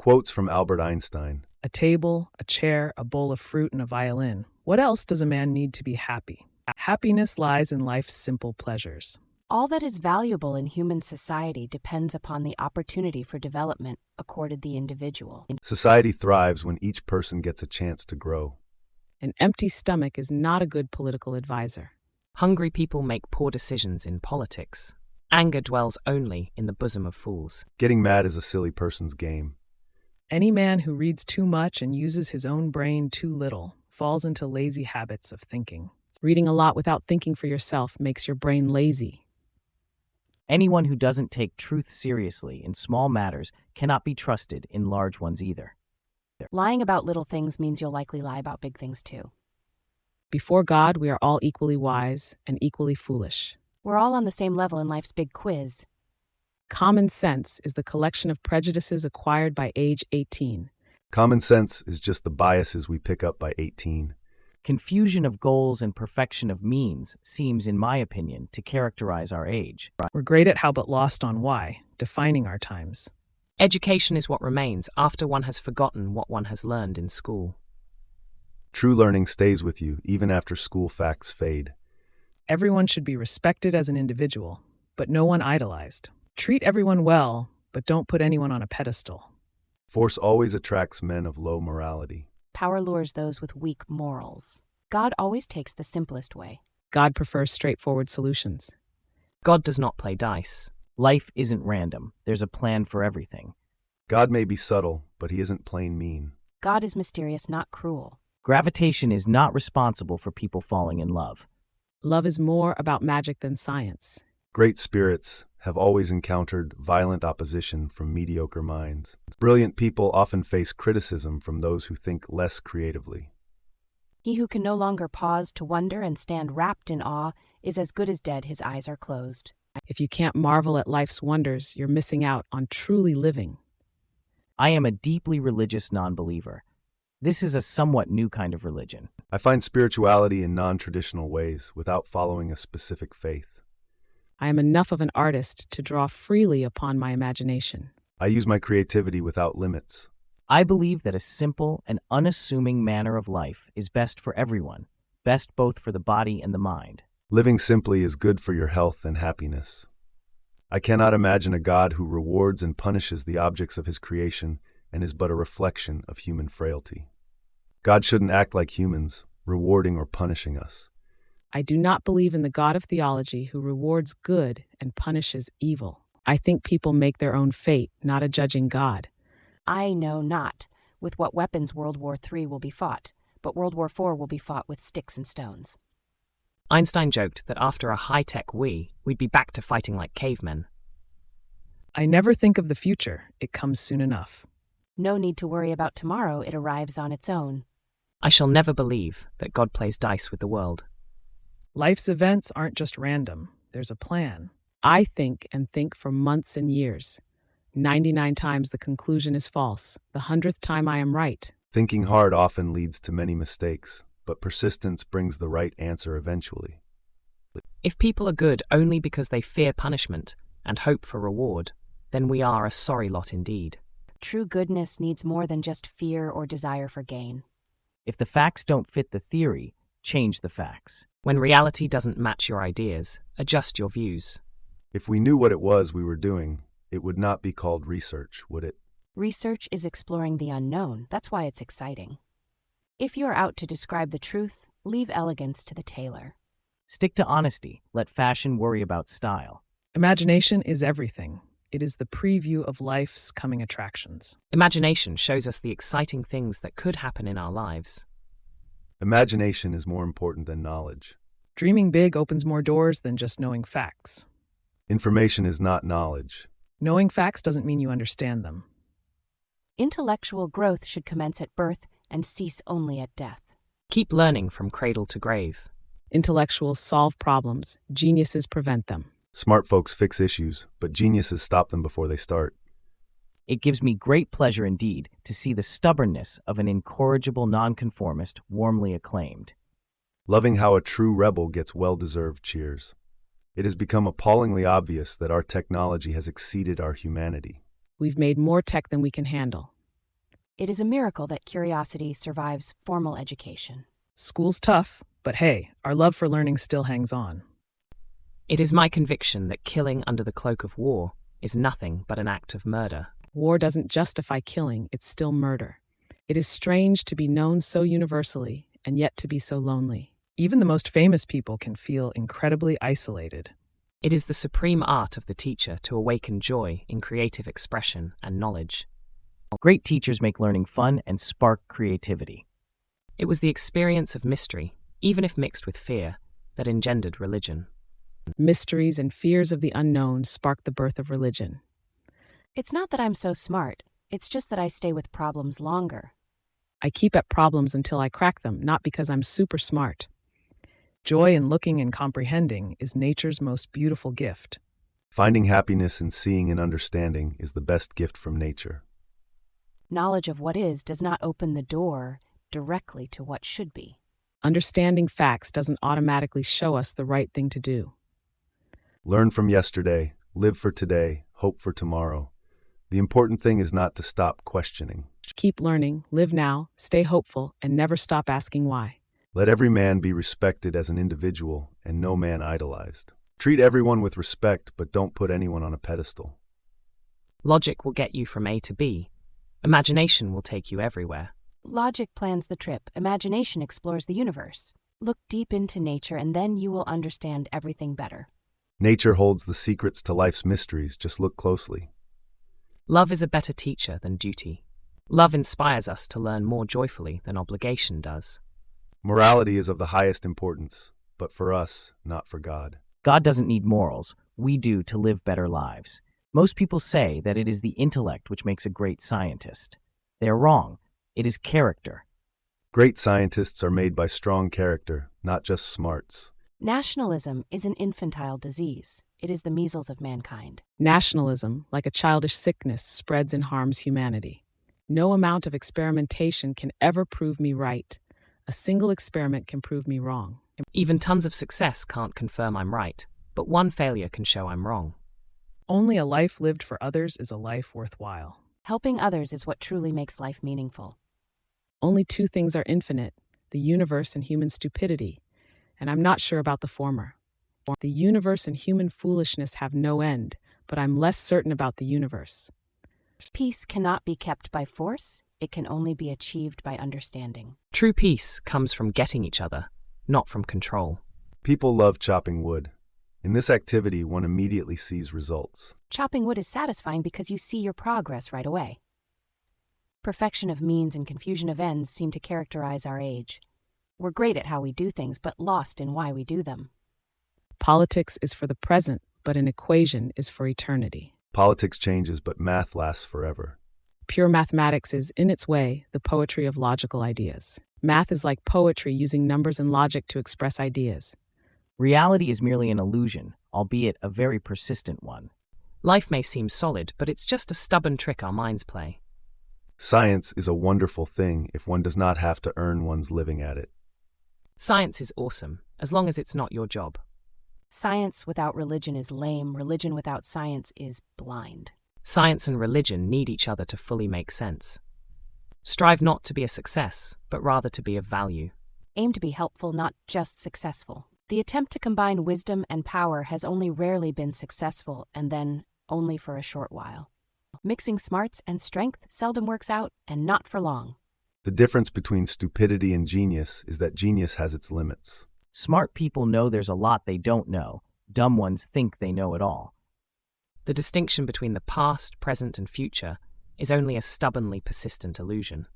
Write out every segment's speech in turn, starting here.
Quotes from Albert Einstein. A table, a chair, a bowl of fruit, and a violin. What else does a man need to be happy? Happiness lies in life's simple pleasures. All that is valuable in human society depends upon the opportunity for development accorded the individual. Society thrives when each person gets a chance to grow. An empty stomach is not a good political advisor. Hungry people make poor decisions in politics. Anger dwells only in the bosom of fools. Getting mad is a silly person's game. Any man who reads too much and uses his own brain too little falls into lazy habits of thinking. Reading a lot without thinking for yourself makes your brain lazy. Anyone who doesn't take truth seriously in small matters cannot be trusted in large ones either. Lying about little things means you'll likely lie about big things too. Before God, we are all equally wise and equally foolish. We're all on the same level in life's big quiz. Common sense is the collection of prejudices acquired by age 18. Common sense is just the biases we pick up by 18. Confusion of goals and perfection of means seems, in my opinion, to characterize our age. We're great at how but lost on why, defining our times. Education is what remains after one has forgotten what one has learned in school. True learning stays with you even after school facts fade. Everyone should be respected as an individual, but no one idolized. Treat everyone well, but don't put anyone on a pedestal. Force always attracts men of low morality. Power lures those with weak morals. God always takes the simplest way. God prefers straightforward solutions. God does not play dice. Life isn't random. There's a plan for everything. God may be subtle, but he isn't plain mean. God is mysterious, not cruel. Gravitation is not responsible for people falling in love. Love is more about magic than science. Great spirits have always encountered violent opposition from mediocre minds. Brilliant people often face criticism from those who think less creatively. He who can no longer pause to wonder and stand wrapped in awe is as good as dead. His eyes are closed. If you can't marvel at life's wonders, you're missing out on truly living. I am a deeply religious non-believer. This is a somewhat new kind of religion. I find spirituality in non-traditional ways without following a specific faith. I am enough of an artist to draw freely upon my imagination. I use my creativity without limits. I believe that a simple and unassuming manner of life is best for everyone, best both for the body and the mind. Living simply is good for your health and happiness. I cannot imagine a God who rewards and punishes the objects of his creation and is but a reflection of human frailty. God shouldn't act like humans, rewarding or punishing us. I do not believe in the God of theology who rewards good and punishes evil. I think people make their own fate, not a judging God. I know not with what weapons World War III will be fought, but World War IV will be fought with sticks and stones. Einstein joked that after a high-tech we'd be back to fighting like cavemen. I never think of the future. It comes soon enough. No need to worry about tomorrow. It arrives on its own. I shall never believe that God plays dice with the world. Life's events aren't just random. There's a plan. I think and think for months and years. 99 times the conclusion is false. The 100th time I am right. Thinking hard often leads to many mistakes, but persistence brings the right answer eventually. If people are good only because they fear punishment and hope for reward, then we are a sorry lot indeed. True goodness needs more than just fear or desire for gain. If the facts don't fit the theory, change the facts. When reality doesn't match your ideas, adjust your views. If we knew what it was we were doing, it would not be called research, would it? Research is exploring the unknown. That's why it's exciting. If you're out to describe the truth, leave elegance to the tailor. Stick to honesty. Let fashion worry about style. Imagination is everything. It is the preview of life's coming attractions. Imagination shows us the exciting things that could happen in our lives. Imagination is more important than knowledge. Dreaming big opens more doors than just knowing facts. Information is not knowledge. Knowing facts doesn't mean you understand them. Intellectual growth should commence at birth and cease only at death. Keep learning from cradle to grave. Intellectuals solve problems. Geniuses prevent them. Smart folks fix issues, but geniuses stop them before they start. It gives me great pleasure indeed to see the stubbornness of an incorrigible nonconformist warmly acclaimed. Loving how a true rebel gets well-deserved cheers. It has become appallingly obvious that our technology has exceeded our humanity. We've made more tech than we can handle. It is a miracle that curiosity survives formal education. School's tough, but hey, our love for learning still hangs on. It is my conviction that killing under the cloak of war is nothing but an act of murder. War doesn't justify killing, it's still murder. It is strange to be known so universally and yet to be so lonely. Even the most famous people can feel incredibly isolated. It is the supreme art of the teacher to awaken joy in creative expression and knowledge. Great teachers make learning fun and spark creativity. It was the experience of mystery, even if mixed with fear, that engendered religion. Mysteries and fears of the unknown spark the birth of religion. It's not that I'm so smart, it's just that I stay with problems longer. I keep at problems until I crack them, not because I'm super smart. Joy in looking and comprehending is nature's most beautiful gift. Finding happiness in seeing and understanding is the best gift from nature. Knowledge of what is does not open the door directly to what should be. Understanding facts doesn't automatically show us the right thing to do. Learn from yesterday, live for today, hope for tomorrow. The important thing is not to stop questioning. Keep learning, live now, stay hopeful, and never stop asking why. Let every man be respected as an individual and no man idolized. Treat everyone with respect, but don't put anyone on a pedestal. Logic will get you from A to B. Imagination will take you everywhere. Logic plans the trip, imagination explores the universe. Look deep into nature and then you will understand everything better. Nature holds the secrets to life's mysteries, just look closely. Love is a better teacher than duty. Love inspires us to learn more joyfully than obligation does. Morality is of the highest importance, but for us, not for God. God doesn't need morals. We do to live better lives. Most people say that it is the intellect which makes a great scientist. They are wrong. It is character. Great scientists are made by strong character, not just smarts. Nationalism is an infantile disease. It is the measles of mankind. Nationalism, like a childish sickness, spreads and harms humanity. No amount of experimentation can ever prove me right. A single experiment can prove me wrong. Even tons of success can't confirm I'm right, but one failure can show I'm wrong. Only a life lived for others is a life worthwhile. Helping others is what truly makes life meaningful. Only two things are infinite, the universe and human stupidity, and I'm not sure about the former. The universe and human foolishness have no end, but I'm less certain about the universe. Peace cannot be kept by force, it can only be achieved by understanding. True peace comes from getting each other, not from control. People love chopping wood. In this activity, one immediately sees results. Chopping wood is satisfying because you see your progress right away. Perfection of means and confusion of ends seem to characterize our age. We're great at how we do things, but lost in why we do them. Politics is for the present, but an equation is for eternity. Politics changes, but math lasts forever. Pure mathematics is, in its way, the poetry of logical ideas. Math is like poetry using numbers and logic to express ideas. Reality is merely an illusion, albeit a very persistent one. Life may seem solid, but it's just a stubborn trick our minds play. Science is a wonderful thing if one does not have to earn one's living at it. Science is awesome, as long as it's not your job. Science without religion is lame, religion without science is blind. Science and religion need each other to fully make sense. Strive not to be a success, but rather to be of value. Aim to be helpful, not just successful. The attempt to combine wisdom and power has only rarely been successful, and then only for a short while. Mixing smarts and strength seldom works out, and not for long. The difference between stupidity and genius is that genius has its limits. Smart people know there's a lot they don't know. Dumb ones think they know it all. The distinction between the past, present, and future is only a stubbornly persistent illusion.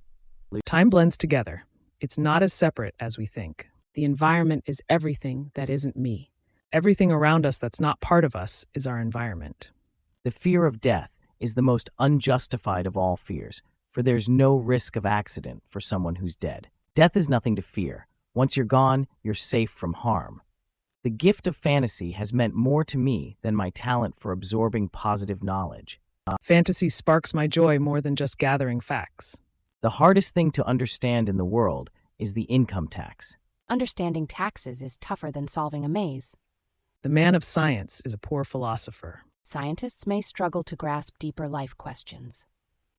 Time blends together. It's not as separate as we think. The environment is everything that isn't me. Everything around us that's not part of us is our environment. The fear of death is the most unjustified of all fears, for there's no risk of accident for someone who's dead. Death is nothing to fear. Once you're gone, you're safe from harm. The gift of fantasy has meant more to me than my talent for absorbing positive knowledge. Fantasy sparks my joy more than just gathering facts. The hardest thing to understand in the world is the income tax. Understanding taxes is tougher than solving a maze. The man of science is a poor philosopher. Scientists may struggle to grasp deeper life questions.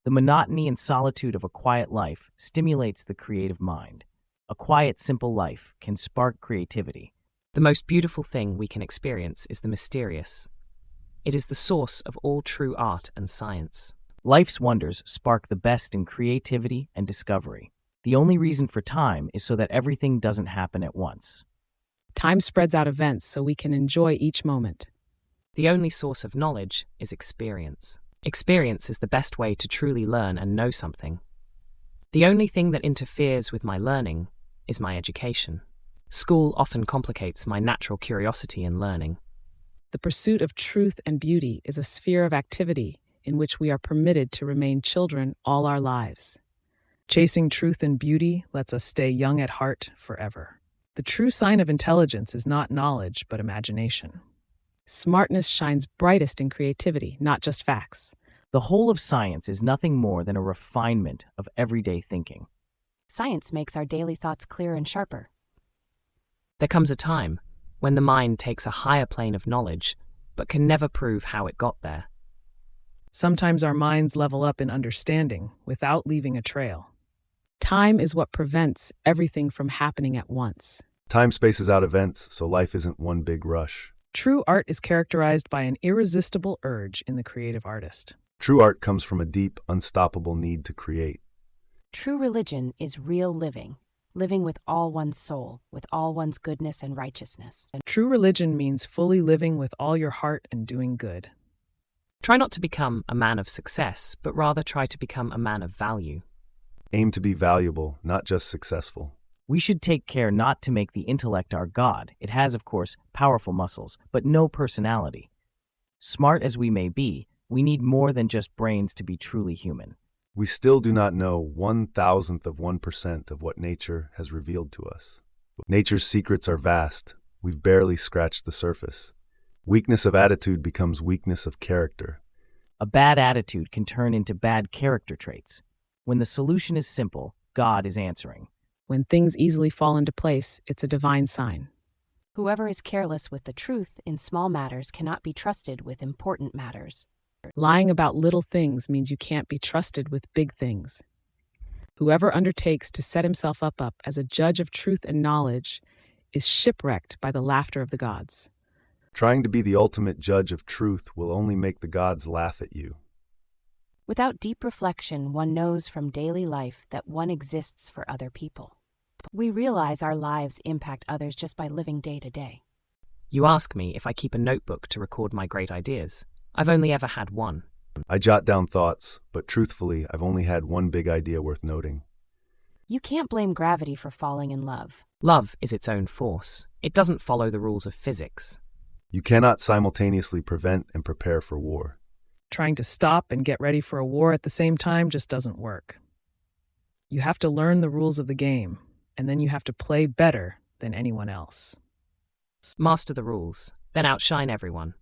The monotony and solitude of a quiet life stimulates the creative mind. A quiet, simple life can spark creativity. The most beautiful thing we can experience is the mysterious. It is the source of all true art and science. Life's wonders spark the best in creativity and discovery. The only reason for time is so that everything doesn't happen at once. Time spreads out events so we can enjoy each moment. The only source of knowledge is experience. Experience is the best way to truly learn and know something. The only thing that interferes with my learning is my education. School often complicates my natural curiosity in learning. The pursuit of truth and beauty is a sphere of activity in which we are permitted to remain children all our lives. Chasing truth and beauty lets us stay young at heart forever. The true sign of intelligence is not knowledge, but imagination. Smartness shines brightest in creativity, not just facts. The whole of science is nothing more than a refinement of everyday thinking. Science makes our daily thoughts clearer and sharper. There comes a time when the mind takes a higher plane of knowledge, but can never prove how it got there. Sometimes our minds level up in understanding without leaving a trail. Time is what prevents everything from happening at once. Time spaces out events, so life isn't one big rush. True art is characterized by an irresistible urge in the creative artist. True art comes from a deep, unstoppable need to create. True religion is real living, living with all one's soul, with all one's goodness and righteousness. True religion means fully living with all your heart and doing good. Try not to become a man of success, but rather try to become a man of value. Aim to be valuable, not just successful. We should take care not to make the intellect our god. It has, of course, powerful muscles, but no personality. Smart as we may be, we need more than just brains to be truly human. We still do not know 1,000% of what nature has revealed to us. Nature's secrets are vast. We've barely scratched the surface. Weakness of attitude becomes weakness of character. A bad attitude can turn into bad character traits. When the solution is simple, God is answering. When things easily fall into place, it's a divine sign. Whoever is careless with the truth in small matters cannot be trusted with important matters. Lying about little things means you can't be trusted with big things. Whoever undertakes to set himself up as a judge of truth and knowledge is shipwrecked by the laughter of the gods. Trying to be the ultimate judge of truth will only make the gods laugh at you. Without deep reflection, one knows from daily life that one exists for other people. We realize our lives impact others just by living day to day. You ask me if I keep a notebook to record my great ideas. I've only ever had one. I jot down thoughts, but truthfully, I've only had one big idea worth noting. You can't blame gravity for falling in love. Love is its own force. It doesn't follow the rules of physics. You cannot simultaneously prevent and prepare for war. Trying to stop and get ready for a war at the same time just doesn't work. You have to learn the rules of the game, and then you have to play better than anyone else. Master the rules, then outshine everyone.